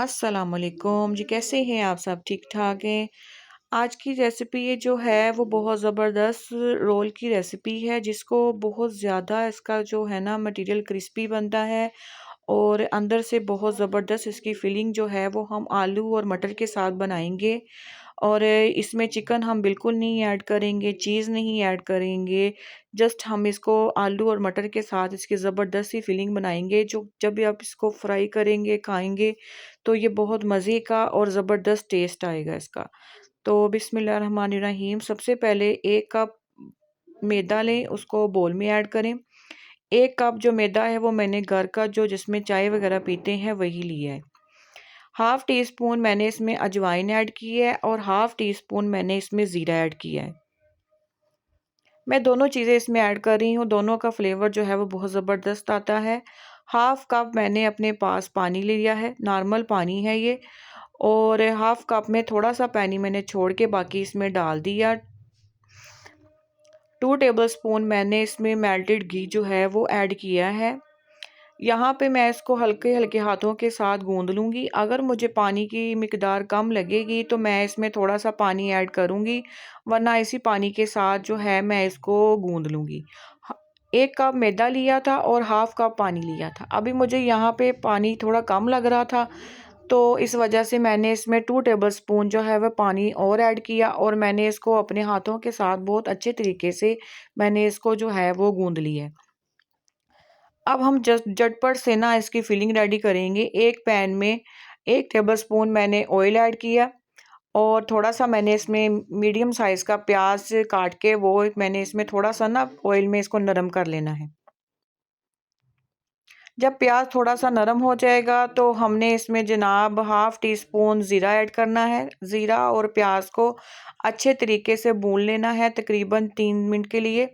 अस्सलाम वालेकुम जी, कैसे हैं आप सब? ठीक ठाक हैं। आज की रेसिपी ये जो है वो बहुत ज़बरदस्त रोल की रेसिपी है, जिसको बहुत ज़्यादा इसका जो है ना मटेरियल क्रिस्पी बनता है और अंदर से बहुत ज़बरदस्त इसकी फिलिंग जो है वो हम आलू और मटर के साथ बनाएंगे। और इसमें चिकन हम बिल्कुल नहीं ऐड करेंगे, चीज़ नहीं ऐड करेंगे। जस्ट हम इसको आलू और मटर के साथ इसकी ज़बरदस्त सी फिलिंग बनाएंगे, जो जब भी आप इसको फ्राई करेंगे खाएंगे तो ये बहुत मज़े का और ज़बरदस्त टेस्ट आएगा इसका। तो बिस्मिल्लाहिर्रहमानिर्रहीम, सबसे पहले 1 कप मैदा लें, उसको बोल में ऐड करें। 1 कप जो मैदा है वो मैंने घर का जो जिसमें चाय वगैरह पीते हैं वही लिया है। हाफ़ टी स्पून मैंने इसमें अजवाइन ऐड की है और हाफ़ टी स्पून मैंने इसमें ज़ीरा ऐड किया है। मैं दोनों चीज़ें इसमें ऐड कर रही हूँ, दोनों का फ्लेवर जो है वो बहुत ज़बरदस्त आता है। हाफ़ कप मैंने अपने पास पानी ले लिया है, नॉर्मल पानी है ये। और हाफ़ कप में थोड़ा-सा पानी मैंने छोड़ के बाकी इसमें डाल दिया। 2 टेबलस्पून मैंने इसमें मेल्टेड घी जो है वो ऐड किया है। यहाँ पे मैं इसको हल्के-हल्के हाथों के साथ गूँध लूँगी। अगर मुझे पानी की मिकदार कम लगेगी तो मैं इसमें थोड़ा-सा पानी ऐड करूँगी, वरना इसी पानी के साथ जो है मैं इसको गूँध लूँगी। ह 1 कप मैदा लिया था और हाफ़ कप पानी लिया था। अभी मुझे यहाँ पे पानी थोड़ा कम लग रहा था, तो इस वजह से मैंने इसमें 2 टेबलस्पून जो है वह पानी और ऐड किया और मैंने इसको अपने हाथों के साथ बहुत अच्छे तरीके से मैंने इसको जो है वो गूँध लिया है। अब हम जस्ट झटपट से ना इसकी फिलिंग रेडी करेंगे। एक पैन में 1 टेबलस्पून मैंने ऑयल ऐड किया और थोड़ा-सा मैंने इसमें मीडियम साइज़ का प्याज काट के वो मैंने इसमें थोड़ा-सा ना ऑयल में इसको नरम कर लेना है। जब प्याज थोड़ा-सा नरम हो जाएगा तो हमने इसमें जनाब हाफ़ टी स्पून ज़ीरा ऐड करना है। ज़ीरा और प्याज को अच्छे तरीके से भून लेना है तकरीबन 3 मिनट के लिए।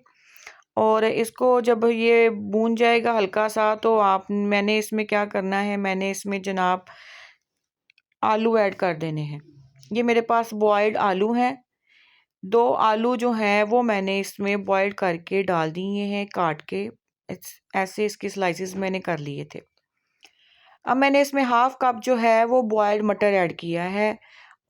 और इसको जब ये भून जाएगा हल्का सा तो आप मैंने इसमें क्या करना है, मैंने इसमें जनाब आलू ऐड कर देने हैं। ये मेरे पास बॉयल्ड आलू हैं। 2 आलू जो हैं वो मैंने इसमें बॉयल करके डाल दिए हैं काट के। ऐसे इसके स्लाइसेस मैंने कर लिए थे। अब मैंने इसमें हाफ़ कप जो है वो बॉयल्ड मटर ऐड किया है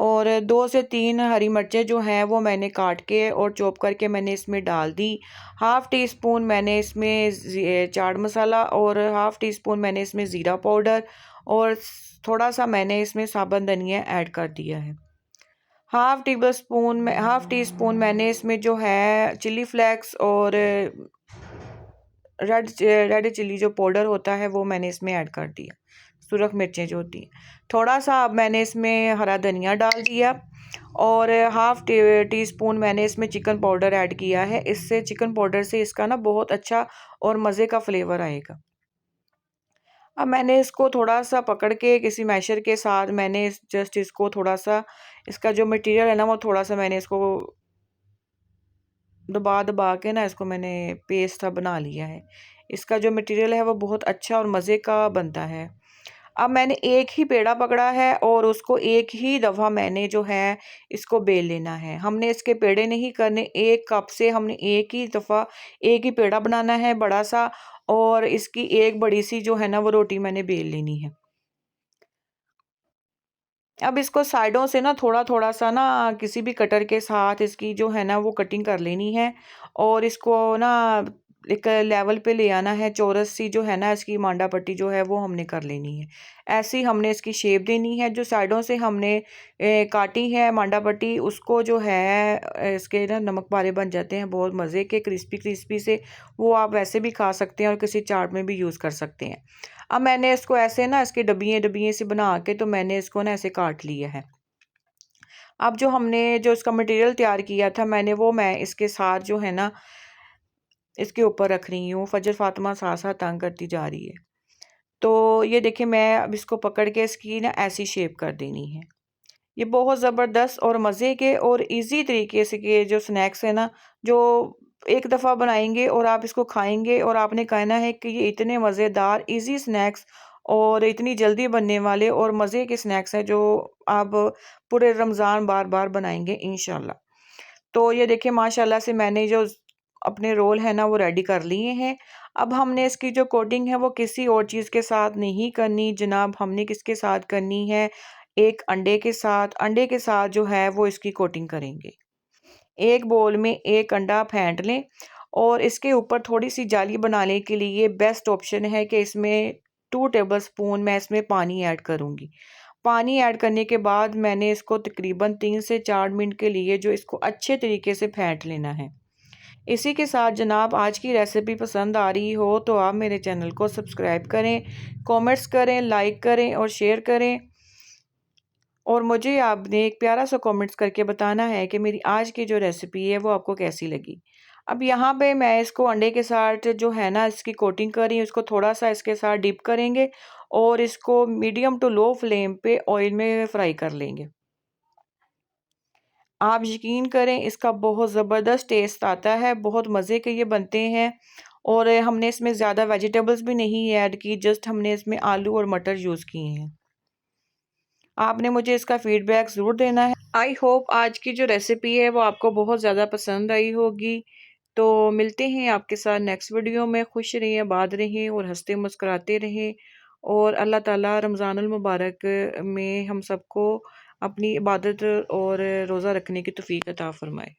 और 2 से 3 हरी मिर्चें जो हैं वो मैंने काट के और चॉप करके मैंने इसमें डाल दी। हाफ़ टी स्पून मैंने इसमें चाट मसाला और हाफ़ टी स्पून मैंने इसमें ज़ीरा पाउडर और थोड़ा-सा मैंने इसमें साबुत धनिया ऐड कर दिया है। हाफ़ टी स्पून मैंने इसमें जो है चिली फ्लेक्स और रेड चिली जो पाउडर होता है वो मैंने इसमें ऐड कर दिया। सुरख मिर्चें जो होती हैं। थोड़ा-सा अब मैंने इसमें हरा धनिया डाल दिया और हाफ़ टी स्पून मैंने इसमें चिकन पाउडर ऐड किया है। इससे चिकन पाउडर से इसका ना बहुत अच्छा और मज़े का फ्लेवर आएगा। अब मैंने इसको थोड़ा-सा पकड़ के किसी मैशर के साथ मैंने जस्ट इसको थोड़ा-सा इसका जो मटेरियल है ना वो थोड़ा-सा मैंने इसको दबा-दबा के ना इसको मैंने पेस्ट सा बना लिया है। इसका जो मटेरियल है वो बहुत अच्छा और मज़े का बनता है। अब मैंने एक ही पेड़ा पकड़ा है और उसको एक ही दफ़ा मैंने जो है इसको बेल लेना है। हमने इसके पेड़े नहीं करने, 1 कप से हमने एक ही दफ़ा एक ही पेड़ा बनाना है बड़ा-सा और इसकी एक बड़ी-सी जो है ना वो रोटी मैंने बेल लेनी है। अब इसको साइडों से ना थोड़ा-थोड़ा सा ना किसी भी कटर के साथ इसकी जो है ना वो कटिंग कर लेनी है और इसको ना एक लेवल पे ले आना है। चौरस सी जो है ना इसकी मांडा पट्टी जो है वो हमने कर लेनी है। ऐसी हमने इसकी शेप देनी है। जो साइडों से हमने काटी है मांडा पट्टी उसको जो है इसके ना नमक पारे बन जाते हैं बहुत मज़े के क्रिस्पी-क्रिस्पी से। वो आप वैसे भी खा सकते हैं और किसी चाट में भी यूज़ कर सकते हैं। अब मैंने इसको ऐसे ना इसके डब्बियाँ-डब्बियाँ से बना के तो मैंने इसको ना ऐसे काट लिया है। अब जो हमने जो इसका मटेरियल तैयार किया था मैं इसके साथ जो है ना इसके ऊपर रख रही हूँ। फजर फातिमा साथ-साथ तंग करती जा रही है। तो ये देखिए मैं अब इसको पकड़ के इसकी ना ऐसी शेप कर देनी है। ये बहुत ज़बरदस्त और मज़े के और ईज़ी तरीके से के जो स्नैक्स है ना, जो एक दफ़ा बनाएँगे और आप इसको खाएँगे और आपने कहना है कि ये इतने मज़ेदार ईज़ी स्नैक्स और इतनी जल्दी बनने वाले और मज़े के स्नैक्स हैं जो आप पूरे रमज़ान बार-बार बनाएँगे इंशाल्लाह। तो ये देखिए माशाल्लाह से मैंने जो अपने रोल है ना वो रेडी कर लिए हैं। अब हमने इसकी जो कोटिंग है वो किसी और चीज़ के साथ नहीं करनी जनाब, हमने किसके साथ करनी है, एक अंडे के साथ। अंडे के साथ जो है वो इसकी कोटिंग करेंगे। एक बोल में एक अंडा फेंट लें और इसके ऊपर थोड़ी सी जाली बनाने के लिए बेस्ट ऑप्शन है कि इसमें 2 टेबलस्पून मैं इसमें पानी ऐड करूँगी। पानी ऐड करने के बाद मैंने इसको तकरीबन 3 से 4 मिनट के लिए जो इसको अच्छे तरीके से फेंट लेना है। इसी के साथ जनाब आज की रेसिपी पसंद आ रही हो तो आप मेरे चैनल को सब्सक्राइब करें, कमेंट्स करें, लाइक करें और शेयर करें। और मुझे आपने एक प्यारा सा कमेंट्स करके बताना है कि मेरी आज की जो रेसिपी है वो आपको कैसी लगी। अब यहाँ पे मैं इसको अंडे के साथ जो है ना इसकी कोटिंग कर रही हूँ, इसको थोड़ा सा इसके साथ डिप करेंगे और इसको मीडियम टू लो फ्लेम पे ऑयल में फ्राई कर लेंगे। आप यकीन करें इसका बहुत ज़बरदस्त टेस्ट आता है, बहुत मज़े के ये बनते हैं। और हमने इसमें ज़्यादा वेजिटेबल्स भी नहीं ऐड की, जस्ट हमने इसमें आलू और मटर यूज़ किए हैं। आपने मुझे इसका फीडबैक ज़रूर देना है। आई होप आज की जो रेसिपी है वो आपको बहुत ज़्यादा पसंद आई होगी। तो मिलते हैं आपके साथ नेक्स्ट वीडियो में। खुश रहें, आबाद रहें और हंसते मुस्कुराते रहें। और अल्लाह ताला रमज़ानुल मुबारक में हम सबको अपनी इबादत और रोज़ा रखने की तौफीक अता फ़रमाए।